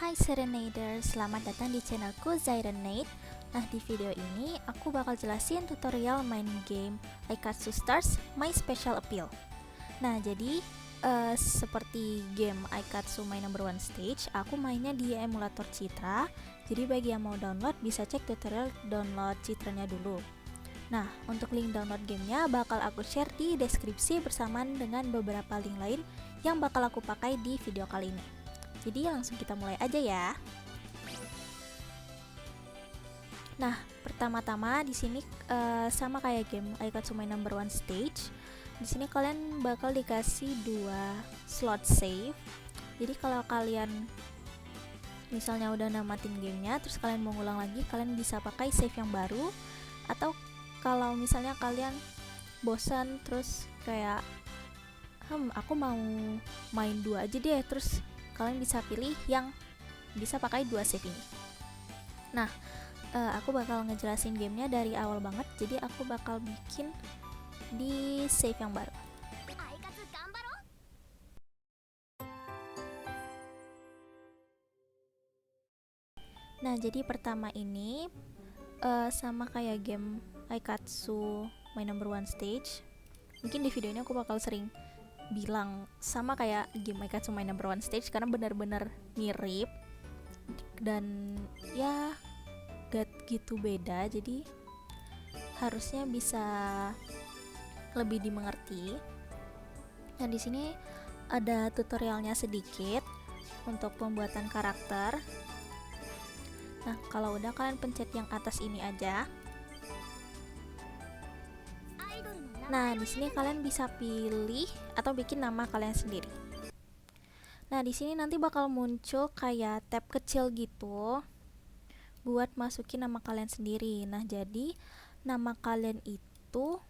Hai Serenader, selamat datang di channelku Zyrenade. Nah, di video ini aku bakal jelasin tutorial main game Aikatsu Stars My Special Appeal. Nah, jadi seperti game Aikatsu My Number One Stage, aku mainnya di emulator Citra. Jadi bagi yang mau download bisa cek tutorial download Citranya dulu. Nah, untuk link download gamenya bakal aku share di deskripsi bersamaan dengan beberapa link lain yang bakal aku pakai di video kali ini. Jadi langsung kita mulai aja ya. Nah, pertama-tama di sini sama kayak game Aikatsu My Number One Stage. Di sini kalian bakal dikasih 2 slot save. Jadi kalau kalian misalnya udah namatin gamenya, terus kalian mau ngulang lagi, kalian bisa pakai save yang baru. Atau kalau misalnya kalian bosan terus kayak aku mau main 2 aja deh, terus kalian bisa pilih yang bisa pakai 2 save ini. Nah, aku bakal ngejelasin gamenya dari awal banget, jadi aku bakal bikin di save yang baru. Nah, jadi pertama ini sama kayak game Aikatsu My Number One Stage. Mungkin di video ini aku bakal sering bilang sama kayak game Aikatsu My Number One Stage karena benar-benar mirip dan ya gak gitu beda, jadi harusnya bisa lebih dimengerti. Nah, di sini ada tutorialnya sedikit untuk pembuatan karakter. Nah, kalau udah kalian pencet yang atas ini aja. Nah, di sini kalian bisa pilih atau bikin nama kalian sendiri. Nah, di sini nanti bakal muncul kayak tab kecil gitu buat masukin nama kalian sendiri. Nah, jadi nama kalian itu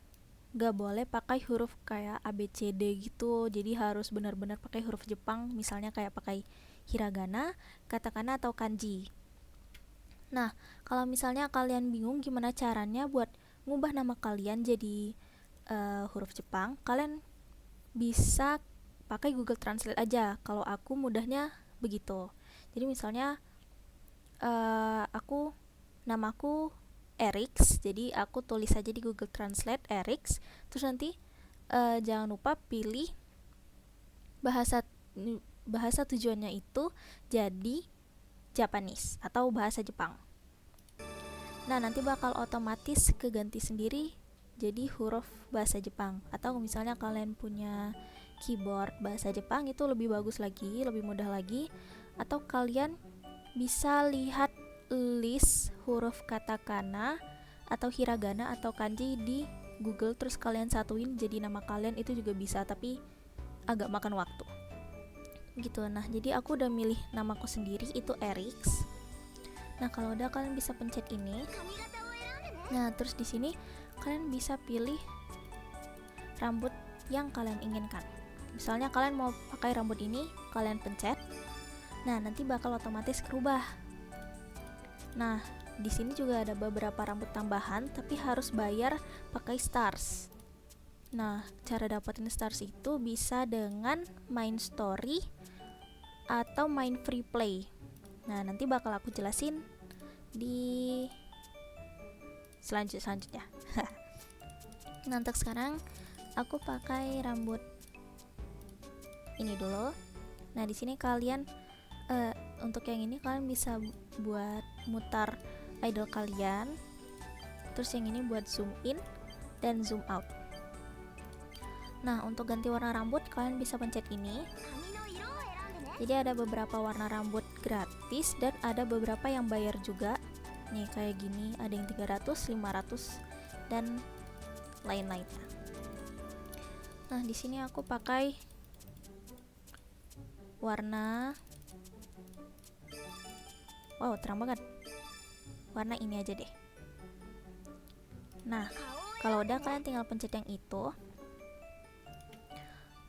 gak boleh pakai huruf kayak ABCD gitu. Jadi harus benar-benar pakai huruf Jepang, misalnya kayak pakai hiragana, katakana atau kanji. Nah, kalau misalnya kalian bingung gimana caranya buat ngubah nama kalian jadi huruf Jepang, kalian bisa pakai Google Translate aja. Kalau aku mudahnya begitu. Jadi misalnya namaku Erix, jadi aku tulis aja di Google Translate Erix, terus nanti jangan lupa pilih bahasa tujuannya itu jadi Japanese atau bahasa Jepang. Nah, nanti bakal otomatis keganti sendiri jadi huruf bahasa Jepang. Atau misalnya kalian punya keyboard bahasa Jepang, itu lebih bagus lagi, lebih mudah lagi. Atau kalian bisa lihat list huruf katakana atau hiragana atau kanji di Google, terus kalian satuin jadi nama kalian, itu juga bisa, tapi agak makan waktu gitu. Nah, jadi aku udah milih namaku sendiri, itu Erix. Nah, kalau udah kalian bisa pencet ini. Nah, terus di sini kalian bisa pilih rambut yang kalian inginkan. Misalnya kalian mau pakai rambut ini, kalian pencet. Nah, nanti bakal otomatis berubah. Nah, di sini juga ada beberapa rambut tambahan, tapi harus bayar pakai stars. Nah, cara dapetin stars itu bisa dengan main story atau main free play. Nah, nanti bakal aku jelasin di selanjutnya. Nah, untuk sekarang aku pakai rambut ini dulu. Nah, di sini kalian untuk yang ini kalian bisa buat mutar idol kalian. Terus yang ini buat zoom in dan zoom out. Nah, untuk ganti warna rambut kalian bisa pencet ini. Jadi ada beberapa warna rambut gratis dan ada beberapa yang bayar juga. Nih kayak gini, ada yang 300, 500 dan lain-lainnya. Nah, di sini aku pakai warna terang banget. Warna ini aja deh. Nah, kalau udah kalian tinggal pencet yang itu.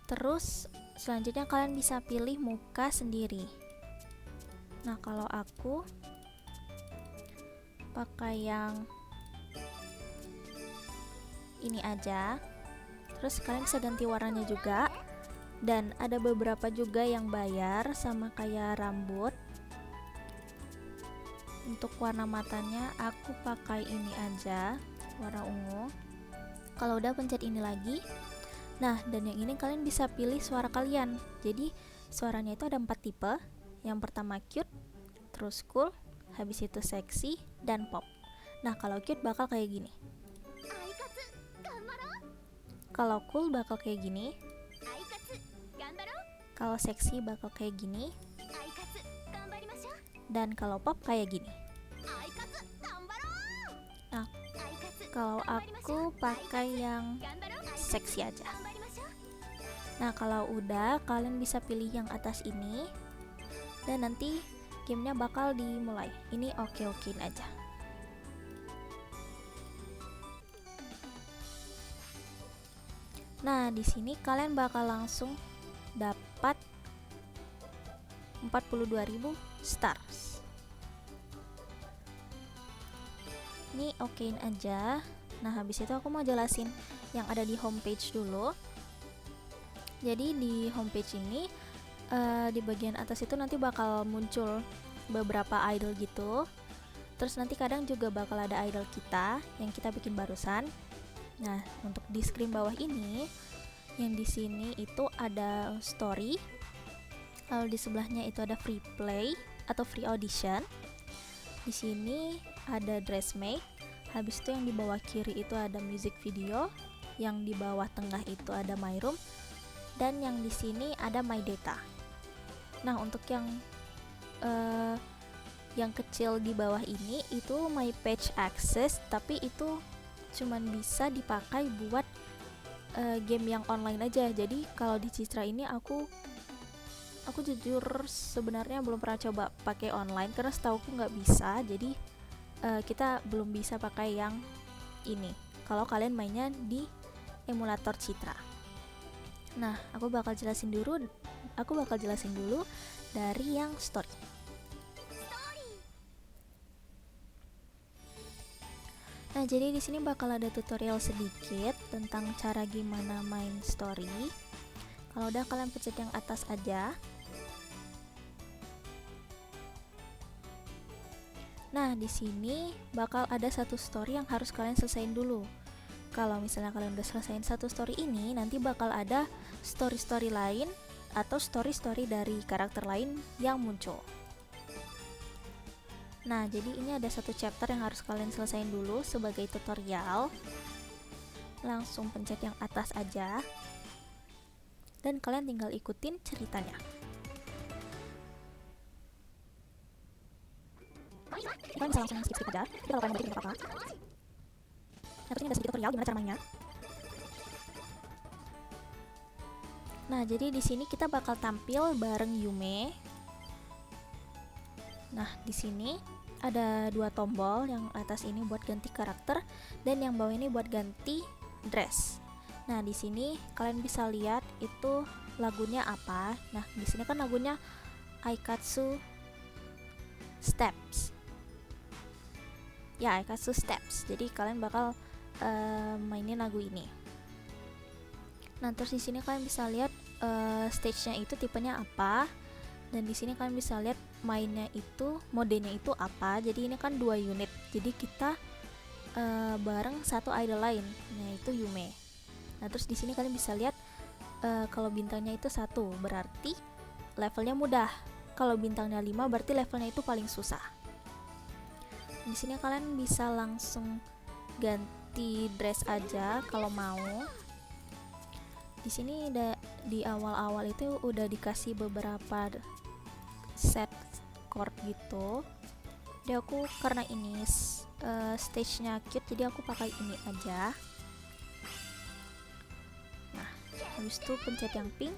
Terus selanjutnya kalian bisa pilih muka sendiri. Nah, kalau aku pakai yang ini aja. Terus kalian bisa ganti warnanya juga. Dan ada beberapa juga yang bayar sama kayak rambut. untuk warna matanya aku pakai ini aja, warna ungu. Kalau udah pencet ini lagi. Nah, dan yang ini kalian bisa pilih suara kalian. Jadi suaranya itu ada 4 tipe. Yang pertama cute, terus cool, habis itu seksi, dan pop. Nah, kalau cute bakal kayak gini. Kalau cool bakal kayak gini. Kalau seksi bakal kayak gini. Dan kalau pop kayak gini. Nah, kalau aku pakai yang seksi aja. Nah, kalau udah kalian bisa pilih yang atas ini. Dan nanti gamenya bakal dimulai. Ini oke-okein aja. Nah, di sini kalian bakal langsung dapat 42.000 stars. Ini okein aja. Nah, habis itu aku mau jelasin yang ada di homepage dulu. Jadi di homepage ini di bagian atas itu nanti bakal muncul beberapa idol gitu. Terus nanti kadang juga bakal ada idol kita yang kita bikin barusan. Nah, untuk di screen bawah ini, yang di sini itu ada story. Lalu di sebelahnya itu ada free play atau free audition. Di sini ada dressmate. Habis itu yang di bawah kiri itu ada music video. Yang di bawah tengah itu ada my room. Dan yang di sini ada my data. Nah, untuk yang kecil di bawah ini itu my page access, tapi itu cuman bisa dipakai buat game yang online aja. Jadi kalau di Citra ini aku jujur sebenarnya belum pernah coba pakai online karena setauku nggak bisa. Jadi kita belum bisa pakai yang ini kalau kalian mainnya di emulator Citra. Nah, aku bakal jelasin dulu dari yang story. Nah, jadi di sini bakal ada tutorial sedikit tentang cara gimana main story. Kalau udah kalian pencet yang atas aja. Nah, di sini bakal ada satu story yang harus kalian selesaiin dulu. Kalau misalnya kalian udah selesaiin satu story ini, nanti bakal ada story-story lain atau story-story dari karakter lain yang muncul. Nah, jadi ini ada satu chapter yang harus kalian selesaiin dulu sebagai tutorial. Langsung pencet yang atas aja. Dan kalian tinggal ikutin ceritanya. Kalian bisa langsung skip aja. Jadi kalau kalian mau bikin apa-apa. Nah, terus ini ada sedikit tutorial gimana cara mainnya. Nah, jadi di sini kita bakal tampil bareng Yume. Nah, di sini ada dua tombol, yang atas ini buat ganti karakter dan yang bawah ini buat ganti dress. Nah, di sini kalian bisa lihat itu lagunya apa. Nah, di sini kan lagunya Aikatsu Steps. Ya, Aikatsu Steps. Jadi kalian bakal mainin lagu ini. Nah, terus di sini kalian bisa lihat stage-nya itu tipenya apa. Dan di sini kalian bisa lihat mainnya itu, modenya itu apa. Jadi ini kan 2 unit. Jadi kita bareng satu idol lain, yaitu Yume. Nah, terus di sini kalian bisa lihat kalau bintangnya itu 1, berarti levelnya mudah. Kalau bintangnya 5 berarti levelnya itu paling susah. Di sini kalian bisa langsung ganti dress aja kalau mau. Di sini di awal-awal itu udah dikasih beberapa set chord gitu. Jadi aku karena ini stage-nya cute, jadi aku pakai ini aja. Nah, habis itu pencet yang pink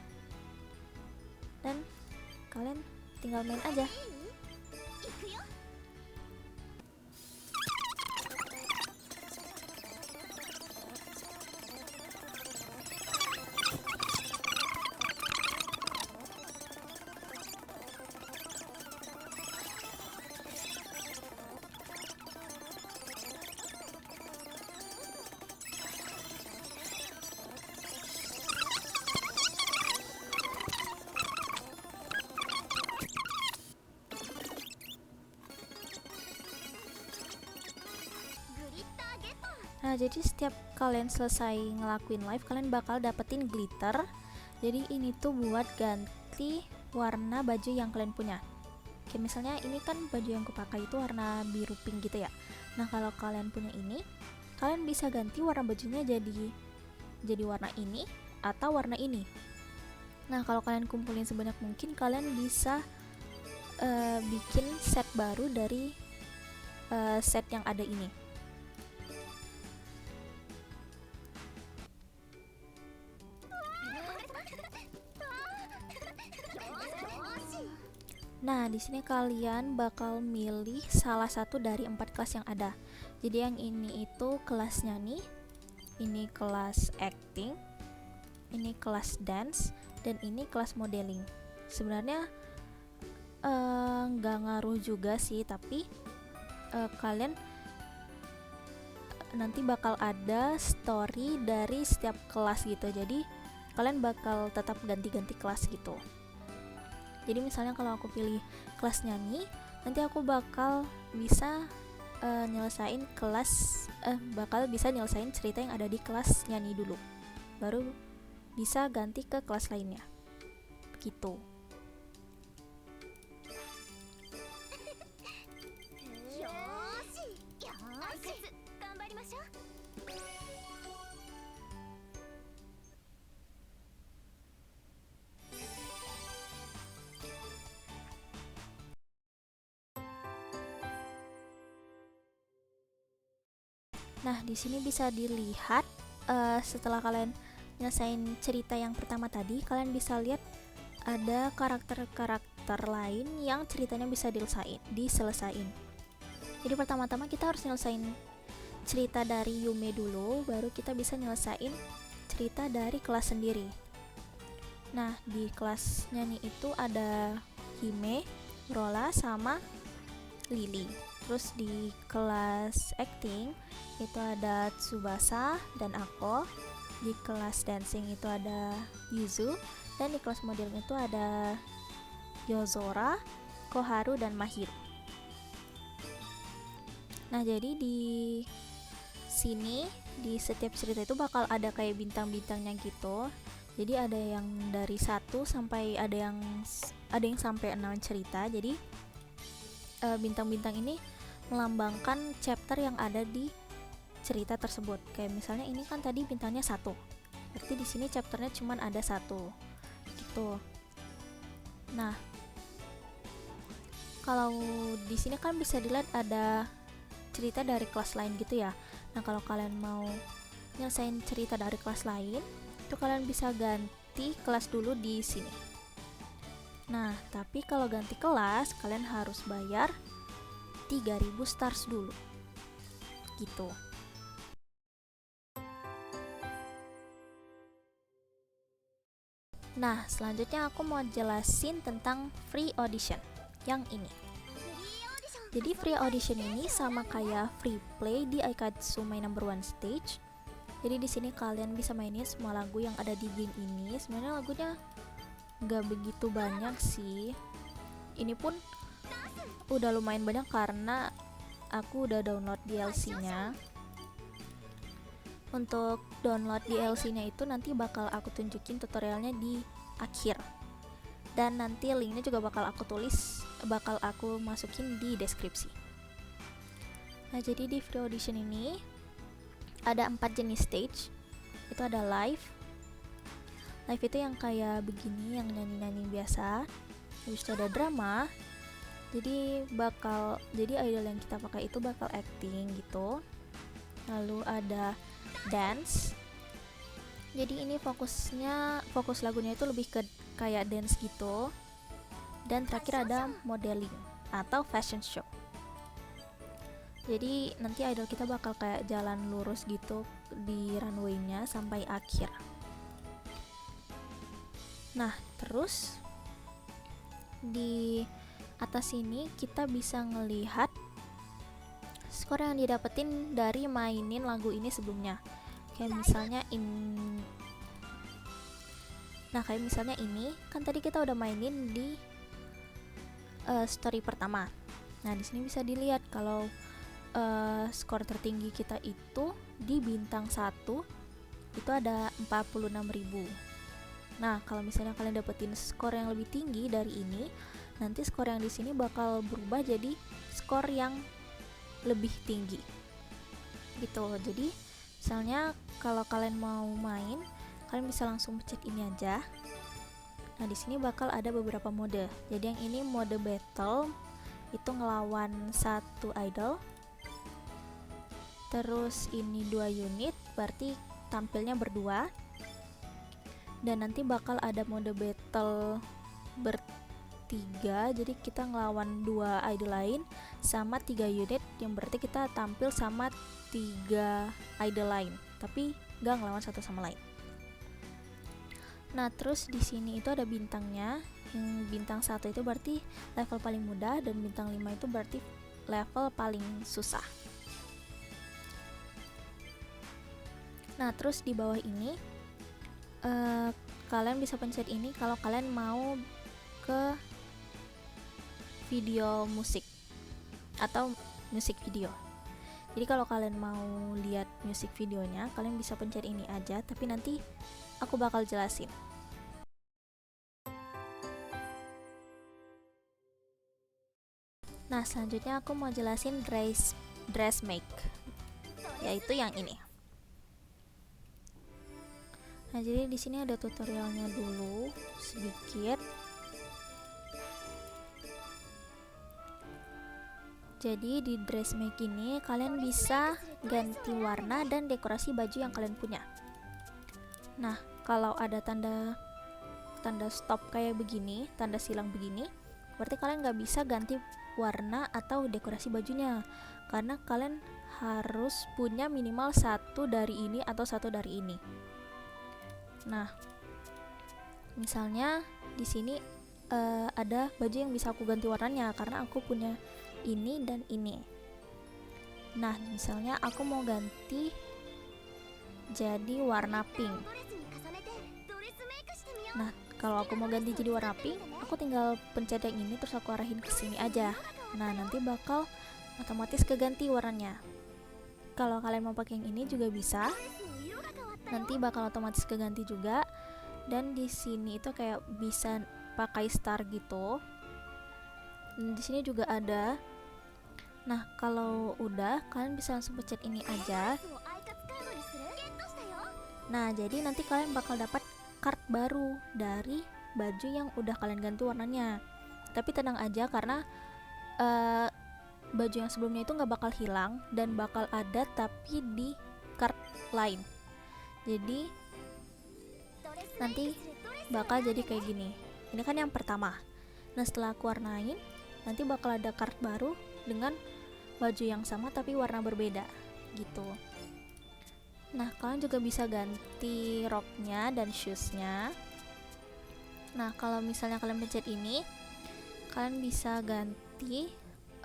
dan kalian tinggal main aja. Nah, jadi setiap kalian selesai ngelakuin live, kalian bakal dapetin glitter. Jadi ini tuh buat ganti warna baju yang kalian punya. Kayak misalnya ini kan baju yang kupakai itu warna biru pink gitu ya. Nah, kalau kalian punya ini, kalian bisa ganti warna bajunya jadi warna ini atau warna ini. Nah, kalau kalian kumpulin sebanyak mungkin, kalian bisa bikin set baru dari set yang ada ini. Nah, di sini kalian bakal milih salah satu dari 4 kelas yang ada. Jadi yang ini itu kelas nyanyi, ini kelas acting, ini kelas dance, dan ini kelas modeling. Sebenarnya nggak ngaruh juga sih, tapi kalian nanti bakal ada story dari setiap kelas gitu. Jadi kalian bakal tetap ganti-ganti kelas gitu. Jadi misalnya kalau aku pilih kelas nyanyi, nanti aku bakal bisa nyelesain cerita yang ada di kelas nyanyi dulu, baru bisa ganti ke kelas lainnya begitu. Nah, di sini bisa dilihat setelah kalian nyelesain cerita yang pertama tadi, kalian bisa lihat ada karakter-karakter lain yang ceritanya bisa diselesain. Jadi pertama-tama kita harus nyelesain cerita dari Yume dulu, baru kita bisa nyelesain cerita dari kelas sendiri. Nah, di kelas nyanyi itu ada Hime, Rola, sama Lily. Terus di kelas acting itu ada Tsubasa dan Ako. Di kelas dancing itu ada Yuzu, dan di kelas modeling itu ada Yozora, Koharu, dan Mahiru. Nah, jadi di sini di setiap cerita itu bakal ada kayak bintang-bintangnya gitu. Jadi ada yang dari 1 sampai ada yang sampai 6 cerita. Jadi bintang-bintang ini melambangkan chapter yang ada di cerita tersebut. Kayak misalnya ini kan tadi bintangnya 1, berarti di sini chapternya cuman ada 1 gitu. Nah, kalau di sini kan bisa dilihat ada cerita dari kelas lain gitu ya. Nah, kalau kalian mau nyelesain cerita dari kelas lain, itu kalian bisa ganti kelas dulu di sini. Nah, tapi kalau ganti kelas, kalian harus bayar 3.000 stars dulu gitu. Nah, selanjutnya aku mau jelasin tentang free audition yang ini. Jadi free audition ini sama kayak free play di Aikatsu My Number One Stage. Jadi di sini kalian bisa mainin semua lagu yang ada di game ini. Sebenarnya lagunya nggak begitu banyak sih. Ini pun udah lumayan banyak karena aku udah download DLC-nya. Untuk download DLC-nya itu nanti bakal aku tunjukin tutorialnya di akhir. Dan nanti linknya juga bakal aku masukin di deskripsi. Nah, jadi di free audition ini ada 4 jenis stage. Itu ada live. Live itu yang kayak begini, yang nyanyi-nyanyi biasa. Habis itu ada drama. Jadi idol yang kita pakai itu bakal acting gitu. Lalu ada dance. Jadi ini fokus lagunya itu lebih ke kayak dance gitu. Dan terakhir ada modeling atau fashion show. Jadi nanti idol kita bakal kayak jalan lurus gitu di runway-nya sampai akhir. Nah, terus di atas ini kita bisa ngelihat skor yang didapetin dari mainin lagu ini sebelumnya. Kayak misalnya ini kan tadi kita udah mainin di story pertama. Nah, di sini bisa dilihat kalau skor tertinggi kita itu di bintang 1 itu ada 46.000. Nah, kalau misalnya kalian dapetin skor yang lebih tinggi dari ini, nanti skor yang di sini bakal berubah jadi skor yang lebih tinggi. Gitu. Jadi, misalnya kalau kalian mau main, kalian bisa langsung pencet ini aja. Nah, di sini bakal ada beberapa mode. Jadi yang ini mode battle, itu ngelawan satu idol. Terus ini 2 unit, berarti tampilnya berdua. Dan nanti bakal ada mode battle bertiga, jadi kita ngelawan 2 idol lain sama 3 unit, yang berarti kita tampil sama 3 idol lain, tapi gak ngelawan satu sama lain. Nah, terus di sini itu ada bintangnya. Yang bintang 1 itu berarti level paling mudah, dan bintang 5 itu berarti level paling susah. Nah, terus di bawah ini kalian bisa pencet ini kalau kalian mau ke video musik atau musik video. Jadi kalau kalian mau lihat musik videonya, kalian bisa pencet ini aja, tapi nanti aku bakal jelasin. Nah, selanjutnya aku mau jelasin dress make, yaitu yang ini. Nah, jadi di sini ada tutorialnya dulu sedikit. Jadi di dress make ini kalian bisa ganti warna dan dekorasi baju yang kalian punya. Nah, kalau ada tanda stop kayak begini, tanda silang begini, berarti kalian nggak bisa ganti warna atau dekorasi bajunya, karena kalian harus punya minimal satu dari ini atau satu dari ini. Nah, misalnya di sini ada baju yang bisa aku ganti warnanya karena aku punya ini dan ini. Nah, misalnya aku mau ganti jadi warna pink. Nah, kalau aku mau ganti jadi warna pink, aku tinggal pencet yang ini terus aku arahin ke sini aja. Nah, nanti bakal otomatis keganti warnanya. Kalau kalian mau pakai yang ini juga bisa. Nanti bakal otomatis keganti juga. Dan di sini itu kayak bisa pakai star gitu. Dan di sini juga ada. Nah, kalau udah kalian bisa langsung pencet ini aja. Nah, jadi nanti kalian bakal dapat card baru dari baju yang udah kalian ganti warnanya. Tapi tenang aja, karena baju yang sebelumnya itu nggak bakal hilang dan bakal ada tapi di card lain. Jadi nanti bakal jadi kayak gini. Ini kan yang pertama. Nah, setelah aku warnain, nanti bakal ada card baru dengan baju yang sama tapi warna berbeda gitu. Nah, kalian juga bisa ganti roknya dan shoesnya. Nah, kalau misalnya kalian pencet ini, kalian bisa ganti,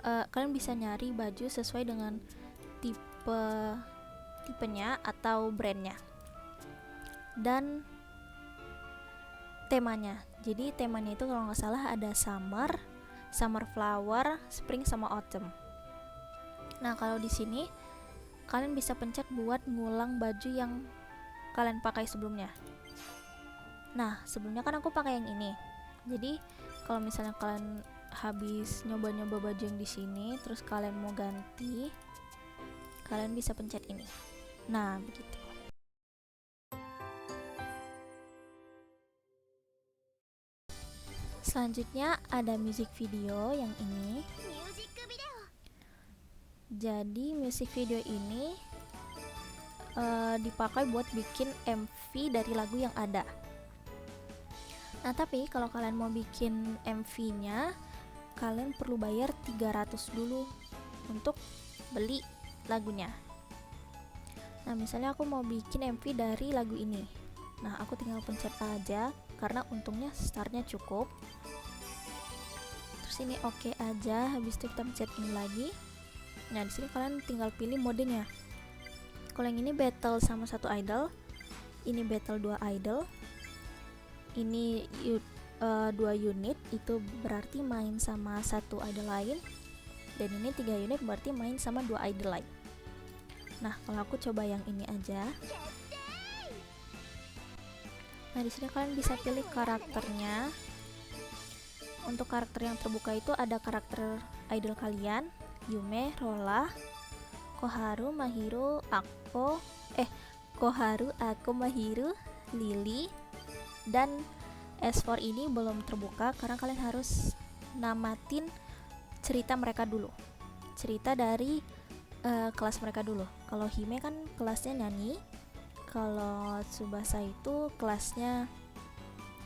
kalian bisa nyari baju sesuai dengan tipenya atau brandnya dan temanya. Jadi temanya itu kalau nggak salah ada summer flower, spring sama autumn. Nah, kalau di sini kalian bisa pencet buat ngulang baju yang kalian pakai sebelumnya. Nah, sebelumnya kan aku pakai yang ini. Jadi kalau misalnya kalian habis nyoba-nyoba baju yang di sini, terus kalian mau ganti, kalian bisa pencet ini. Nah, begitu. Selanjutnya ada music video yang ini. Jadi music video ini dipakai buat bikin MV dari lagu yang ada. Nah, tapi kalau kalian mau bikin MV-nya, kalian perlu bayar 300 dulu untuk beli lagunya. Nah, misalnya aku mau bikin MV dari lagu ini. Nah, aku tinggal pencet aja karena untungnya startnya cukup. Terus ini oke aja, habis itu kita pencet ini lagi. Nah, di sini kalian tinggal pilih modenya. Kalau yang ini battle sama satu idol, ini battle 2 idol, ini 2 unit, itu berarti main sama satu idol lain. Dan ini 3 unit berarti main sama 2 idle light. Nah, kalau aku coba yang ini aja. Nah, di sini kalian bisa pilih karakternya. Untuk karakter yang terbuka itu ada karakter idol kalian, Yume, Rola, Koharu, Mahiru, Lily, dan S4 ini belum terbuka karena kalian harus namatin cerita mereka dulu. Cerita dari kelas mereka dulu. Kalau Hime kan kelasnya nyanyi, kalau Tsubasa itu kelasnya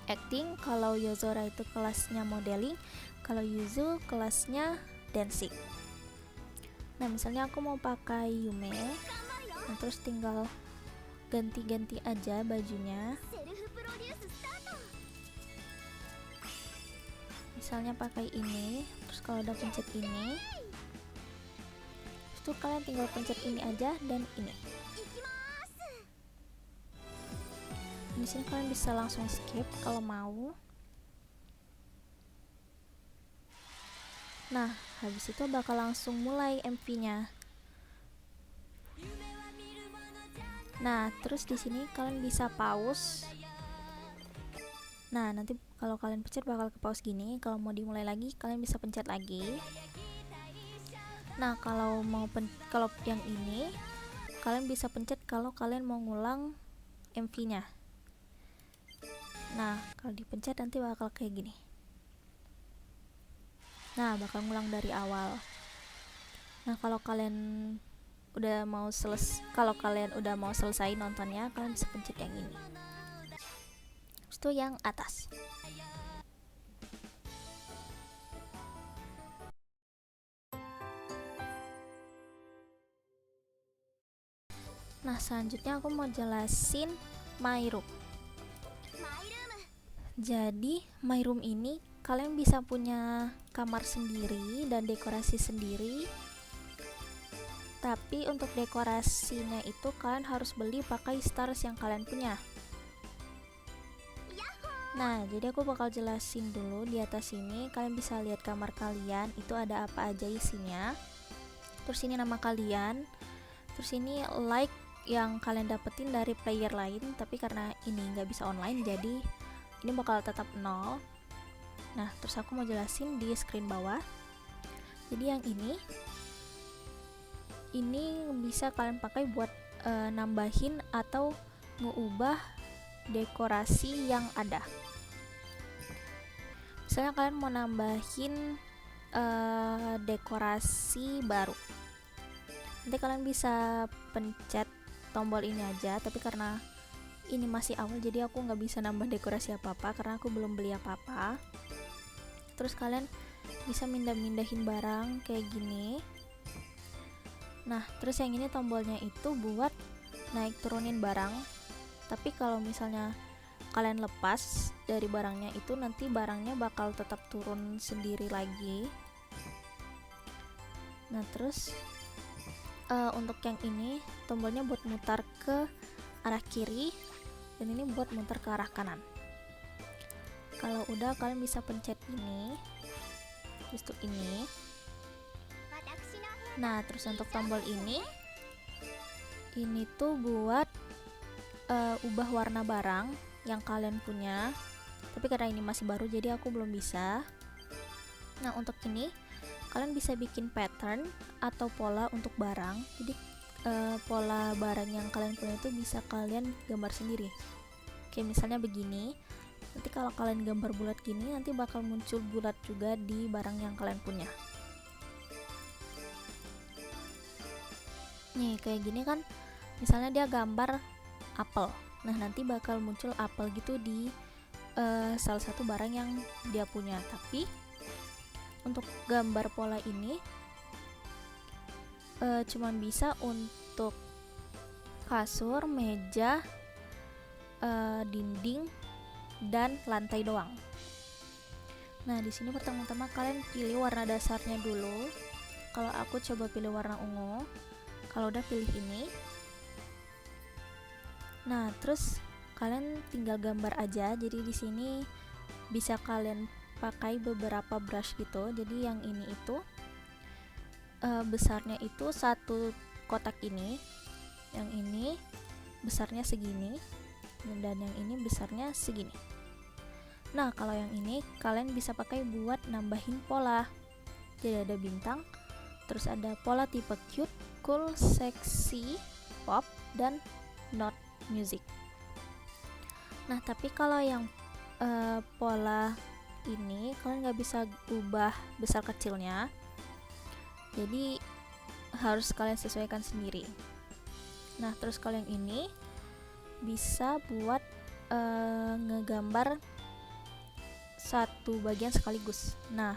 acting, kalau Yozora itu kelasnya modeling, kalau Yuzu kelasnya dancing. Nah, misalnya aku mau pakai Yume, nah terus tinggal ganti-ganti aja bajunya. Misalnya pakai ini, terus kalau udah pencet ini, itu kalian tinggal pencet ini aja dan ini. Di sini kalian bisa langsung skip kalau mau. Nah, habis itu bakal langsung mulai MV-nya. Nah, terus di sini kalian bisa pause. Nah, nanti kalau kalian pencet bakal ke pause gini. Kalau mau dimulai lagi, kalian bisa pencet lagi. Nah, kalau yang ini, kalian bisa pencet kalau kalian mau ngulang MV-nya. Nah, kalau dipencet nanti bakal kayak gini. Nah, bakal ngulang dari awal. Nah, kalau kalian udah mau selesai nontonnya, kalian bisa pencet yang ini. Itu yang atas. Nah, selanjutnya aku mau jelasin My Room. Jadi, My Room ini kalian bisa punya kamar sendiri dan dekorasi sendiri. Tapi untuk dekorasinya itu kalian harus beli pakai stars yang kalian punya. Nah, jadi aku bakal jelasin dulu di atas ini. Kalian bisa lihat kamar kalian, itu ada apa aja isinya. Terus ini nama kalian. Terus ini like yang kalian dapetin dari player lain, tapi karena ini nggak bisa online, jadi ini bakal tetap 0. Nah, terus aku mau jelasin di screen bawah. Jadi yang ini bisa kalian pakai buat nambahin atau ngeubah dekorasi yang ada. Misalnya kalian mau nambahin dekorasi baru, nanti kalian bisa pencet tombol ini aja, tapi karena ini masih awal jadi aku nggak bisa nambah dekorasi apa-apa karena aku belum beli apa-apa. Terus kalian bisa mindahin barang kayak gini. Nah, terus yang ini tombolnya itu buat naik turunin barang. Tapi kalau misalnya kalian lepas dari barangnya itu, nanti barangnya bakal tetap turun sendiri lagi. Nah, terus untuk yang ini tombolnya buat mutar ke arah kiri dan ini buat mutar ke arah kanan. Kalau udah kalian bisa pencet ini, terus tuh ini. Nah, terus untuk tombol ini tuh buat ubah warna barang yang kalian punya. Tapi karena ini masih baru jadi aku belum bisa. Nah, untuk ini kalian bisa bikin pattern atau pola untuk barang. Jadi pola barang yang kalian punya itu bisa kalian gambar sendiri. Kayak misalnya begini. Nanti kalau kalian gambar bulat gini, nanti bakal muncul bulat juga di barang yang kalian punya. Nih, kayak gini kan, misalnya dia gambar apel. Nah, nanti bakal muncul apel gitu di salah satu barang yang dia punya. Tapi untuk gambar pola ini cuman bisa untuk kasur, meja, dinding, dan lantai doang. Nah, di sini pertama-tama kalian pilih warna dasarnya dulu. Kalau aku coba pilih warna ungu. Kalau udah pilih ini. Nah, terus kalian tinggal gambar aja. Jadi di sini bisa kalian pakai beberapa brush gitu. Jadi yang ini itu besarnya itu satu kotak ini, yang ini besarnya segini, dan yang ini besarnya segini. Nah, kalau yang ini kalian bisa pakai buat nambahin pola. Jadi ada bintang, terus ada pola tipe cute, cool, sexy, pop, dan not music. Nah, tapi kalau yang pola ini kalian nggak bisa ubah besar kecilnya, jadi harus kalian sesuaikan sendiri. Nah, terus kalau yang ini bisa buat ngegambar satu bagian sekaligus. Nah,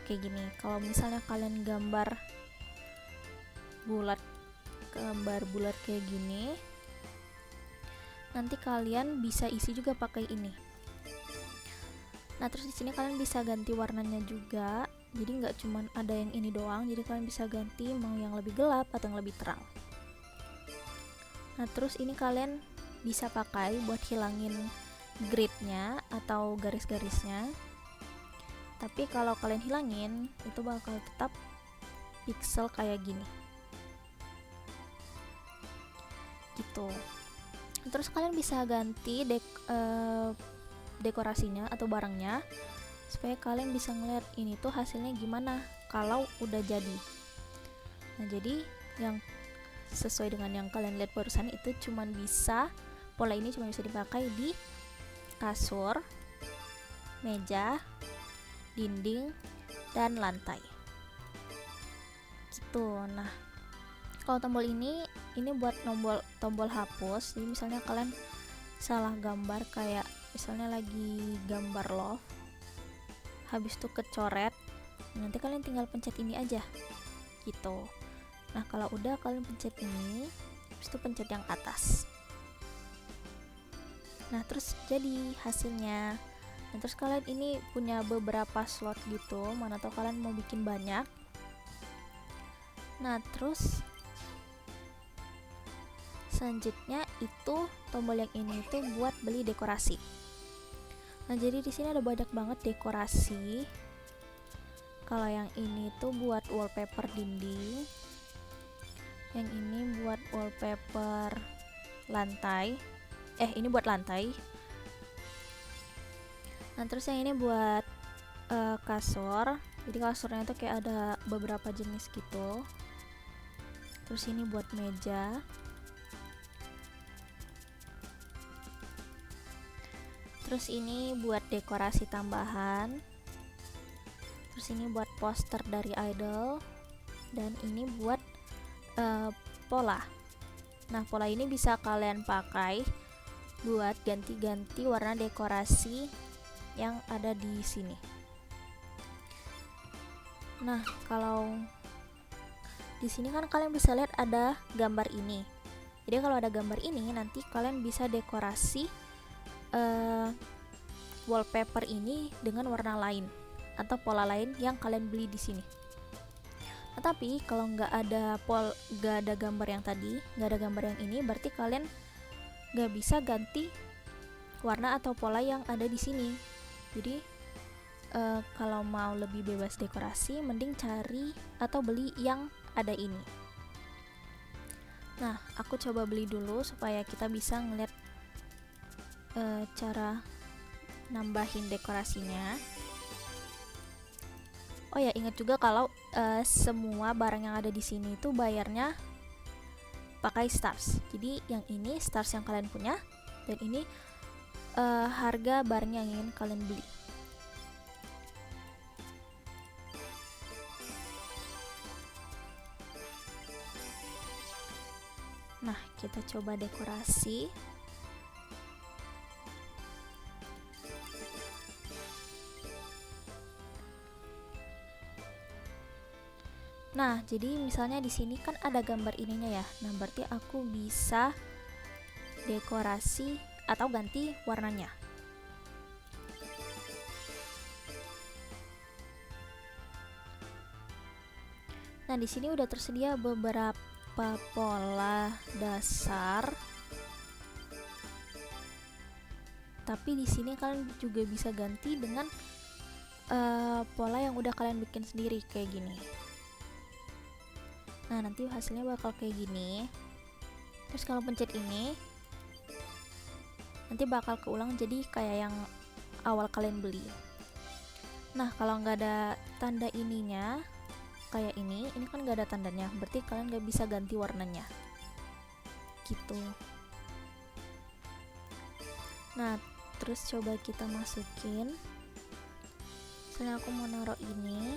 kayak gini. Kalau misalnya kalian gambar bulat kayak gini, nanti kalian bisa isi juga pakai ini. Nah, terus di sini kalian bisa ganti warnanya juga. Jadi nggak cuman ada yang ini doang, jadi kalian bisa ganti mau yang lebih gelap atau yang lebih terang. Nah, terus ini kalian bisa pakai buat hilangin gridnya atau garis-garisnya. Tapi kalau kalian hilangin, itu bakal tetap pixel kayak gini. Gitu. Terus kalian bisa ganti dekorasinya atau barangnya supaya kalian bisa ngeliat ini tuh hasilnya gimana kalau udah jadi. Nah, jadi yang sesuai dengan yang kalian lihat barusan itu pola ini cuma bisa dipakai di kasur, meja, dinding, dan lantai. Gitu. Nah, kalau tombol ini buat tombol hapus. Jadi misalnya kalian salah gambar, kayak misalnya lagi gambar love, habis itu kecoret, nanti kalian tinggal pencet ini aja gitu. Nah, kalau udah kalian pencet ini, habis itu pencet yang atas. Nah, terus jadi hasilnya. Nah, terus kalian ini punya beberapa slot gitu, mana tahu kalian mau bikin banyak. Nah, terus selanjutnya itu tombol yang ini itu buat beli dekorasi. Nah, jadi di sini ada banyak banget dekorasi. Kalau yang ini tuh buat wallpaper dinding, yang ini buat wallpaper lantai. Ini buat lantai. Nah, terus yang ini buat kasur. Jadi kasurnya tuh kayak ada beberapa jenis gitu. Terus ini buat meja. Terus ini buat dekorasi tambahan. Terus ini buat poster dari idol. Dan ini buat pola. Nah, pola ini bisa kalian pakai buat ganti-ganti warna dekorasi yang ada di sini. Nah, kalau di sini kan kalian bisa lihat ada gambar ini. Jadi kalau ada gambar ini, nanti kalian bisa dekorasi wallpaper ini dengan warna lain atau pola lain yang kalian beli di sini. Nah, tapi kalau nggak ada gambar yang tadi, nggak ada gambar yang ini, berarti kalian nggak bisa ganti warna atau pola yang ada di sini. Jadi kalau mau lebih bebas dekorasi, mending cari atau beli yang ada ini. Nah, aku coba beli dulu supaya kita bisa ngeliat cara nambahin dekorasinya. Oh ya, ingat juga kalau semua barang yang ada di sini itu bayarnya pakai stars. Jadi yang ini stars yang kalian punya, dan ini harga barang yang ingin kalian beli. Nah, kita coba dekorasi. Nah, jadi misalnya di sini kan ada gambar ininya ya. Nah, berarti aku bisa dekorasi atau ganti warnanya. Nah, di sini udah tersedia beberapa pola dasar. Tapi di sini kalian juga bisa ganti dengan pola yang udah kalian bikin sendiri kayak gini. Nah, nanti hasilnya bakal kayak gini. Terus kalau pencet ini nanti bakal keulang jadi kayak yang awal kalian beli. Nah, kalau nggak ada tanda ininya kayak ini kan nggak ada tandanya, berarti kalian nggak bisa ganti warnanya gitu. Nah, terus coba kita masukin. Misalnya aku mau naruh ini.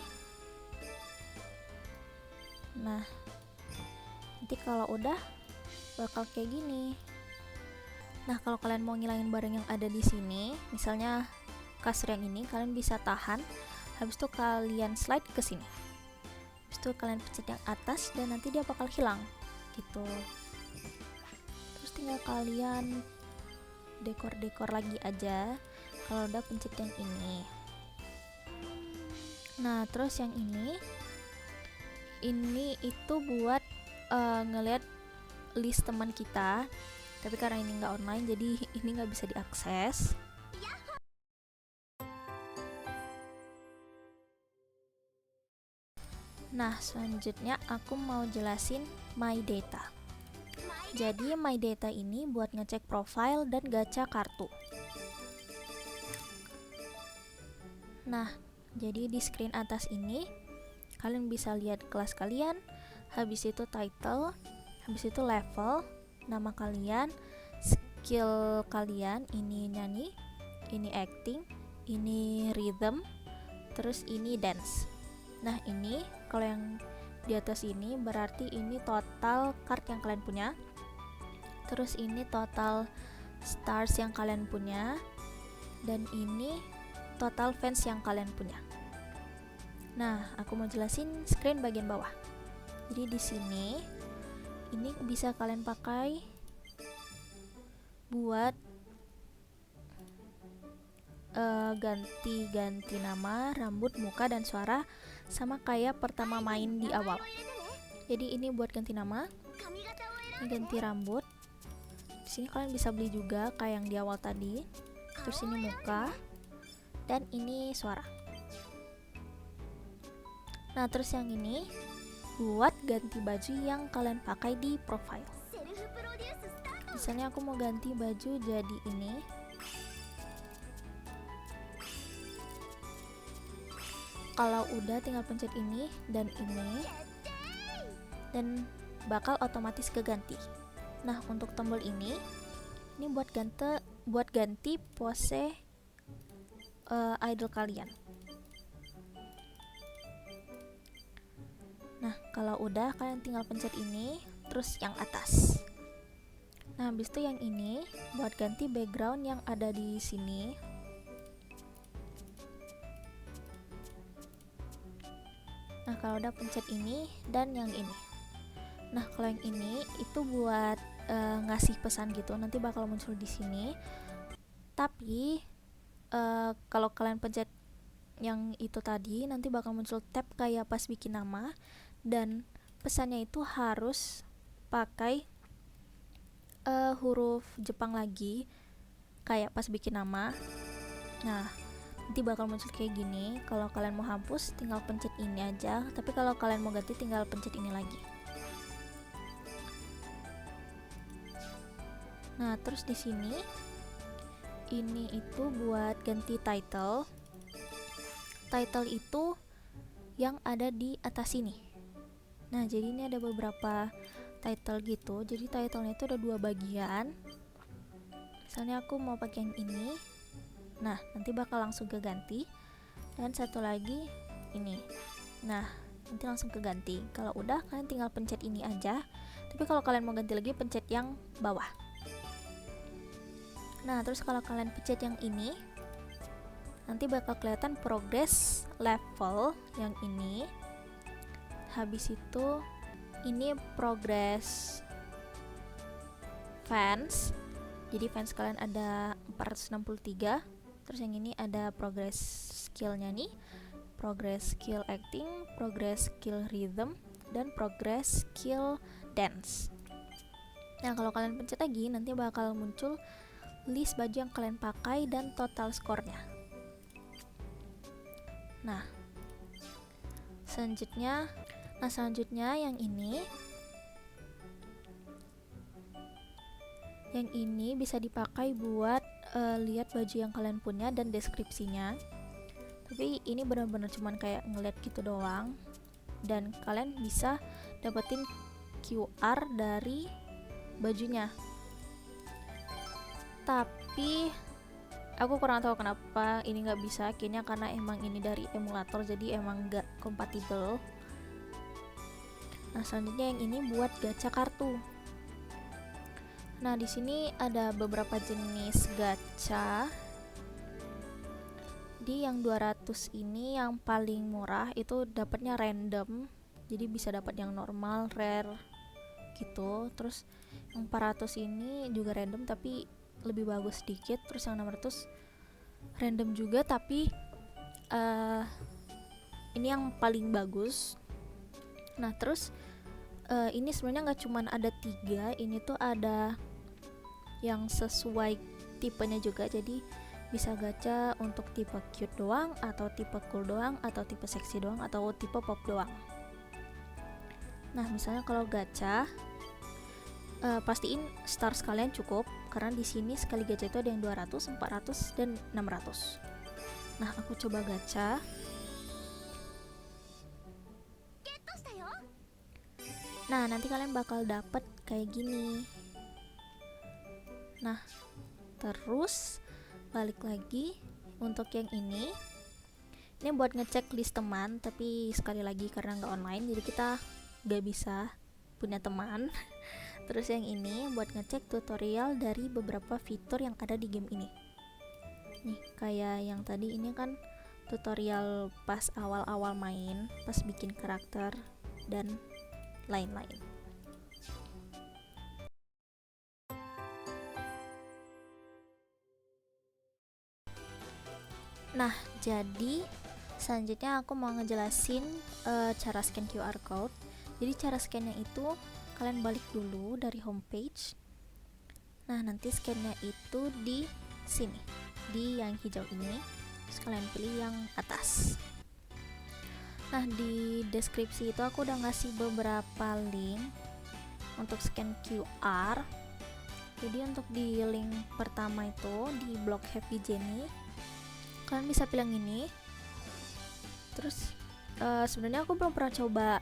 Nah, nanti kalau udah bakal kayak gini. Nah, kalau kalian mau ngilangin barang yang ada di sini, misalnya kasur yang ini, kalian bisa tahan. Habis itu kalian slide ke sini. Habis itu kalian pencet yang atas dan nanti dia bakal hilang gitu. Terus tinggal kalian dekor-dekor lagi aja kalau udah pencet yang ini. Nah, terus yang ini itu buat ngelihat list teman kita, tapi karena ini nggak online jadi ini nggak bisa diakses. Nah, selanjutnya aku mau jelasin My Data. Jadi My Data ini buat ngecek profile dan gacha kartu. Nah, jadi di screen atas ini kalian bisa lihat kelas kalian, habis itu title, habis itu level, nama kalian, skill kalian, ini nyanyi, ini acting, ini rhythm, terus ini dance. Nah, ini kalau yang di atas ini berarti ini total card yang kalian punya. Terus ini total stars yang kalian punya, dan ini total fans yang kalian punya. Nah, aku mau jelasin screen bagian bawah. Jadi di sini ini bisa kalian pakai buat ganti-ganti nama, rambut, muka, dan suara, sama kayak pertama main di awal. Jadi ini buat ganti nama, ini ganti rambut. Di sini kalian bisa beli juga kayak yang di awal tadi. Terus ini muka, dan ini suara. Nah, terus yang ini buat ganti baju yang kalian pakai di profile. Misalnya aku mau ganti baju jadi ini. Kalau udah tinggal pencet ini dan ini, dan bakal otomatis keganti. Nah, untuk tombol ini buat ganti pose idol kalian. Nah, kalau udah kalian tinggal pencet ini, terus yang atas. Nah, habis itu yang ini buat ganti background yang ada di sini. Nah, kalau udah pencet ini dan yang ini. Nah, kalau yang ini itu buat ngasih pesan gitu, nanti bakal muncul di sini. Tapi kalau kalian pencet yang itu tadi, nanti bakal muncul tab kayak pas bikin nama, dan pesannya itu harus pakai huruf Jepang lagi kayak pas bikin nama. Nah, nanti bakal muncul kayak gini. Kalau kalian mau hapus tinggal pencet ini aja, tapi kalau kalian mau ganti tinggal pencet ini lagi. Nah, terus di sini ini itu buat ganti title. Title itu yang ada di atas sini. Nah, jadi ini ada beberapa title gitu. Jadi titlenya itu ada dua bagian. Misalnya aku mau pakai yang ini. Nah, nanti bakal langsung keganti. Dan satu lagi ini. Nah, nanti langsung keganti. Kalau udah kalian tinggal pencet ini aja. Tapi kalau kalian mau ganti lagi pencet yang bawah. Nah, terus kalau kalian pencet yang ini, nanti bakal kelihatan progress level yang ini. Habis itu ini progress fans. Jadi fans kalian ada 463. Terus yang ini ada progress skillnya nih, progress skill acting, progress skill rhythm, dan progress skill dance. Nah, kalau kalian pencet lagi nanti bakal muncul list baju yang kalian pakai dan total skornya. Nah, selanjutnya, Nah, selanjutnya yang ini bisa dipakai buat lihat baju yang kalian punya dan deskripsinya. Tapi ini benar-benar cuman kayak ngeliat gitu doang, dan kalian bisa dapetin QR dari bajunya. Tapi aku kurang tahu kenapa ini nggak bisa, kayaknya karena emang ini dari emulator jadi emang nggak kompatibel. Nah, selanjutnya yang ini buat gacha kartu. Nah, di sini ada beberapa jenis gacha. Di yang 200 ini yang paling murah itu dapatnya random, jadi bisa dapat yang normal, rare gitu. Terus yang 400 ini juga random tapi lebih bagus sedikit. Terus yang 600 random juga tapi ini yang paling bagus. Nah, terus ini sebenarnya nggak cuman ada 3, ini tuh ada yang sesuai tipenya juga, jadi bisa gacha untuk tipe cute doang, atau tipe cool doang, atau tipe seksi doang, atau tipe pop doang. Nah, misalnya kalau gacha, pastiin stars kalian cukup, karena di sini sekali gacha itu ada yang 200, 400, dan 600. Nah, aku coba gacha. Nah, nanti kalian bakal dapet kayak gini. Nah, terus balik lagi untuk yang ini buat ngecek list teman, tapi sekali lagi karena nggak online jadi kita nggak bisa punya teman. Terus yang ini buat ngecek tutorial dari beberapa fitur yang ada di game ini. Nih, kayak yang tadi ini kan tutorial pas awal-awal main, pas bikin karakter dan lain-lain. Nah, jadi selanjutnya aku mau ngejelasin cara scan QR code. Jadi cara scannya itu kalian balik dulu dari homepage. Nah, nanti scannya itu di sini, di yang hijau ini. Terus kalian pilih yang atas. Nah, di deskripsi itu aku udah ngasih beberapa link untuk scan QR. Jadi untuk di link pertama itu di blog Happy Jenny, kalian bisa pilih yang ini. Terus sebenarnya aku belum pernah coba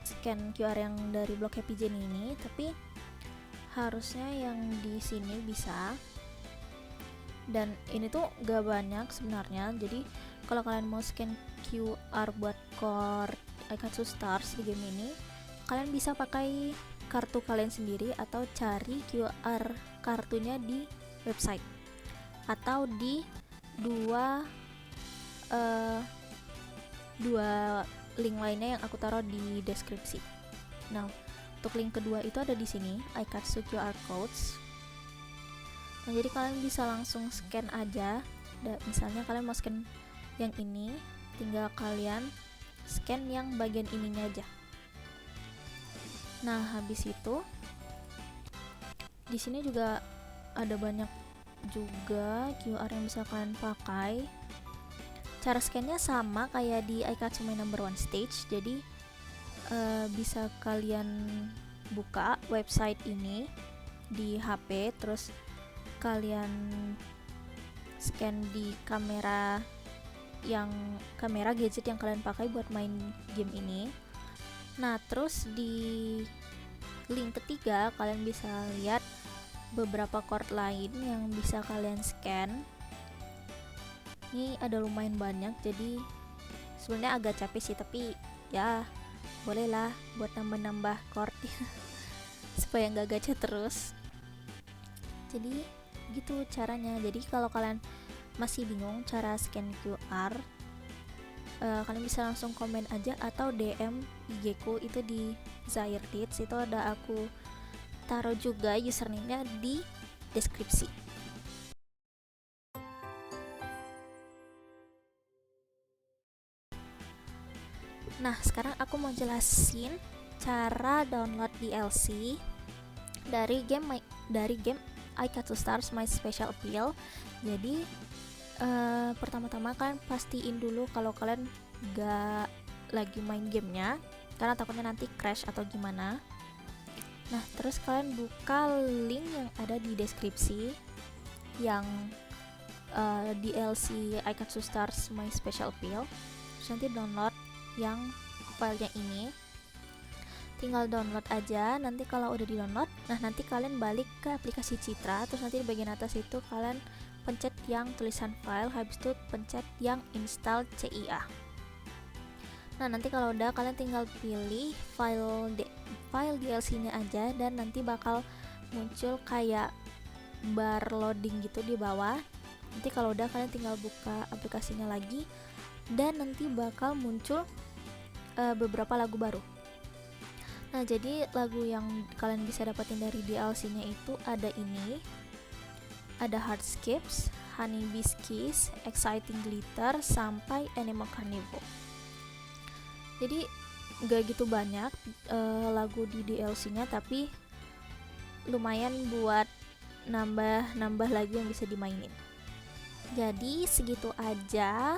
scan QR yang dari blog Happy Jenny ini, tapi harusnya yang di sini bisa. Dan ini tuh gak banyak sebenarnya, jadi kalau kalian mau scan QR buat core Aikatsu Stars di game ini, kalian bisa pakai kartu kalian sendiri atau cari QR kartunya di website atau di dua link lainnya yang aku taruh di deskripsi. Nah, untuk link kedua itu ada di sini, Aikatsu QR Codes. Nah, jadi kalian bisa langsung scan aja. Misalnya kalian mau scan yang ini, tinggal kalian scan yang bagian ininya aja. Nah, habis itu di sini juga ada banyak juga QR yang bisa kalian pakai. Cara scannya sama kayak di Aikatsu My Number One Stage, jadi bisa kalian buka website ini di HP, terus kalian scan di kamera gadget yang kalian pakai buat main game ini. Nah, terus di link ketiga kalian bisa lihat beberapa chord lain yang bisa kalian scan. Ini ada lumayan banyak, jadi sebenarnya agak capek sih, tapi ya bolehlah buat nambah-nambah chord supaya nggak gacha terus. Jadi gitu caranya. Jadi kalau kalian masih bingung cara scan QR, kalian bisa langsung komen aja atau DM IG ku itu di Zairdits, itu ada aku taruh juga username-nya di deskripsi. Nah, sekarang aku mau jelasin cara download DLC dari game Aikatsu Stars My Special Appeal. Jadi pertama-tama kalian pastiin dulu kalau kalian gak lagi main gamenya. karena takutnya nanti crash atau gimana. Nah, terus kalian buka link yang ada di deskripsi yang DLC Aikatsu Stars My Special Pill. Terus nanti download yang filenya ini. Tinggal download aja. Nanti kalau udah di download, nah nanti kalian balik ke aplikasi Citra. Terus nanti di bagian atas itu kalian pencet yang tulisan file, habis itu pencet yang install CIA. Nah nanti kalau udah, kalian tinggal pilih file DLC-nya aja, dan nanti bakal muncul kayak bar loading gitu di bawah. Nanti kalau udah, kalian tinggal buka aplikasinya lagi, dan nanti bakal muncul beberapa lagu baru. Nah, jadi lagu yang kalian bisa dapetin dari DLC-nya itu ada ini. Ada Hardscapes, Honeybee's Kiss, Exciting Glitter, sampai Animal Carnival. Jadi gak gitu banyak lagu di DLC-nya, tapi lumayan buat nambah lagu yang bisa dimainin. Jadi segitu aja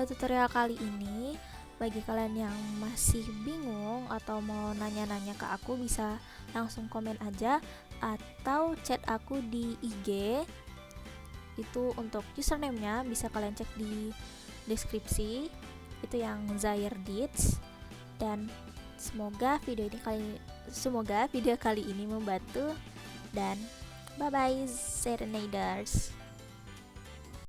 tutorial kali ini. Bagi kalian yang masih bingung atau mau nanya-nanya ke aku, bisa langsung komen aja atau chat aku di IG. Itu untuk username-nya bisa kalian cek di deskripsi. Itu yang Zaire Deeds. Dan semoga video kali ini membantu, dan bye bye Serenaders.